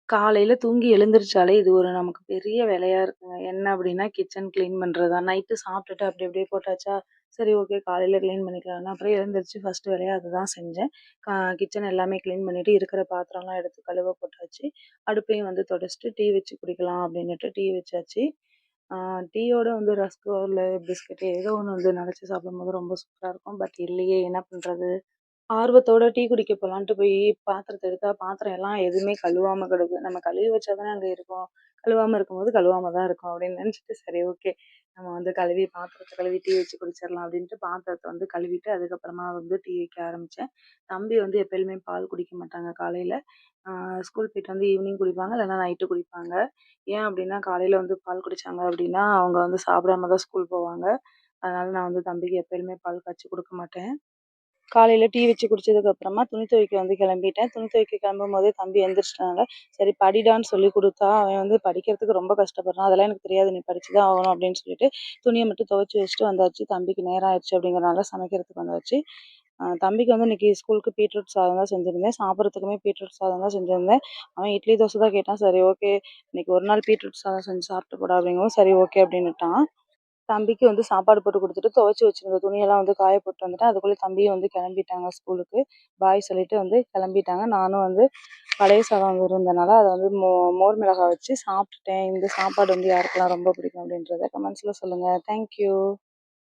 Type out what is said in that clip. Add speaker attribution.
Speaker 1: காலையில தூங்கி எழுந்திரிச்சாலே இது ஒரு நமக்கு பெரிய வேலையா இருக்குங்க. என்ன அப்டின்னா, கிச்சன் கிளீன் பண்றது தான். நைட்டு சாப்பிட்டுட்டு அப்டி அப்டியே போட்டாச்சா, சரி ஓகே காலையில கிளீன் பண்ணிக்கலாம்ன்னு அப்புறம் எழுந்திரிச்சு ஃபர்ஸ்ட் வேலையா அதுதான் செஞ்சேன். கிச்சன் எல்லாமே கிளீன் பண்ணிட்டு இருக்கிற பாத்திரம்லாம் எடுத்து கழுவ போட்டாச்சு. அடுப்பையும் வந்து தொடச்சுட்டு டீ வச்சு குடிக்கலாம் அப்டின்னுட்டு டீ வச்சாச்சு. ஆ டீயோட வந்து ரஸ்கோ இல்ல பிஸ்கட் ஏதோ ஒண்ணு வந்து நனச்சு சாப்பிடும்போது ரொம்ப சூப்பரா இருக்கும். பட் இல்லையே என்ன பண்றது? ஆர்வத்தோட டீ குடிக்க போலான்ட்டு போய் பாத்திரத்த எடுத்தா, பாத்திரம் எல்லாம் எதுவுமே கழுவாம கிடக்கு. நம்ம கழுவி வச்சா தானே அங்க இருக்கும். கழுவாம இருக்கும்போது கழுவாம தான் இருக்கும் அப்படின்னு நினைச்சுட்டு, சரி ஓகே. நம்ம வந்து பாத்திரத்த கழுவி டீ வச்சு குடிச்சிடலாம் அப்படின்ட்டு பாத்திரத்த வந்து கழுவிட்டு, அதுக்கப்புறமா வந்து டீ வைக்க ஆரம்பிச்சேன். தம்பி வந்து எப்பயுமே பால் குடிக்க மாட்டாங்க காலையில. ஆ ஸ்கூல் போயிட்டு வந்து ஈவினிங் குடிப்பாங்க, இல்லைன்னா நைட்டு குடிப்பாங்க. ஏன் அப்படின்னா, காலையில வந்து பால் குடிச்சாங்க அப்படின்னா, அவங்க வந்து சாப்பிடாம தான் ஸ்கூல் போவாங்க. அதனால நான் வந்து தம்பிக்கு எப்பயுமே பால் காய்ச்சி குடுக்க மாட்டேன். காலையில டீ வச்சு குடிச்சதுக்கு அப்புறமா துணி துவைக்க வந்து கிளம்பிட்டேன். துணி துவைக்க கிளம்பும்போதே தம்பி எந்திரிச்சிட்டனால, சரி படிடான்னு சொல்லி குடுத்தா, அவன் வந்து படிக்கிறதுக்கு ரொம்ப கஷ்டப்படுறான். அதெல்லாம் எனக்கு தெரியாது. நீ படிச்சு தான் ஆகணும் அப்படின்னு சொல்லிட்டு, துணிய மட்டும் துவைச்சு வச்சுட்டு வந்தாச்சு. தம்பிக்கு நேரம் ஆயிடுச்சு அப்படிங்கிறனால சமைக்கிறதுக்கு வந்தாச்சு. தம்பிக்கு வந்து இன்னைக்கு ஸ்கூலுக்கு பீட்ரூட் சாதம் தான் செஞ்சிருந்தேன். சாப்பிட்றதுக்குமே பீட்ரூட் சாதம் தான் செஞ்சிருந்தேன். அவன் இட்லி, தோசை தான் கேட்டான். சரி ஓகே. இன்னைக்கு ஒரு நாள் பீட்ரூட் சாதம் செஞ்சு சாப்பிட்டு போடா அப்படிங்கவும், சரி ஓகே அப்படின்னுட்டான். தம்பிக்கு வந்து சாப்பாடு போட்டு குடுத்துட்டு, துவைச்சு வச்சிருந்த துணியெல்லாம் வந்து காய போட்டு வந்துட்டேன். அதுக்குள்ள தம்பியும் வந்து கிளம்பிட்டாங்க ஸ்கூலுக்கு. பாய் சொல்லிட்டு வந்து கிளம்பிட்டாங்க. நானும் வந்து பழைய சாதம் இருந்தனால, அத வந்து மோர் மிளகாய் வச்சு சாப்பிட்டுட்டேன். இந்த சாப்பாடு வந்து யாருக்கெல்லாம் ரொம்ப பிடிக்கும் அப்படின்றத கமெண்ட்ஸ்ல சொல்லுங்க. Thank you.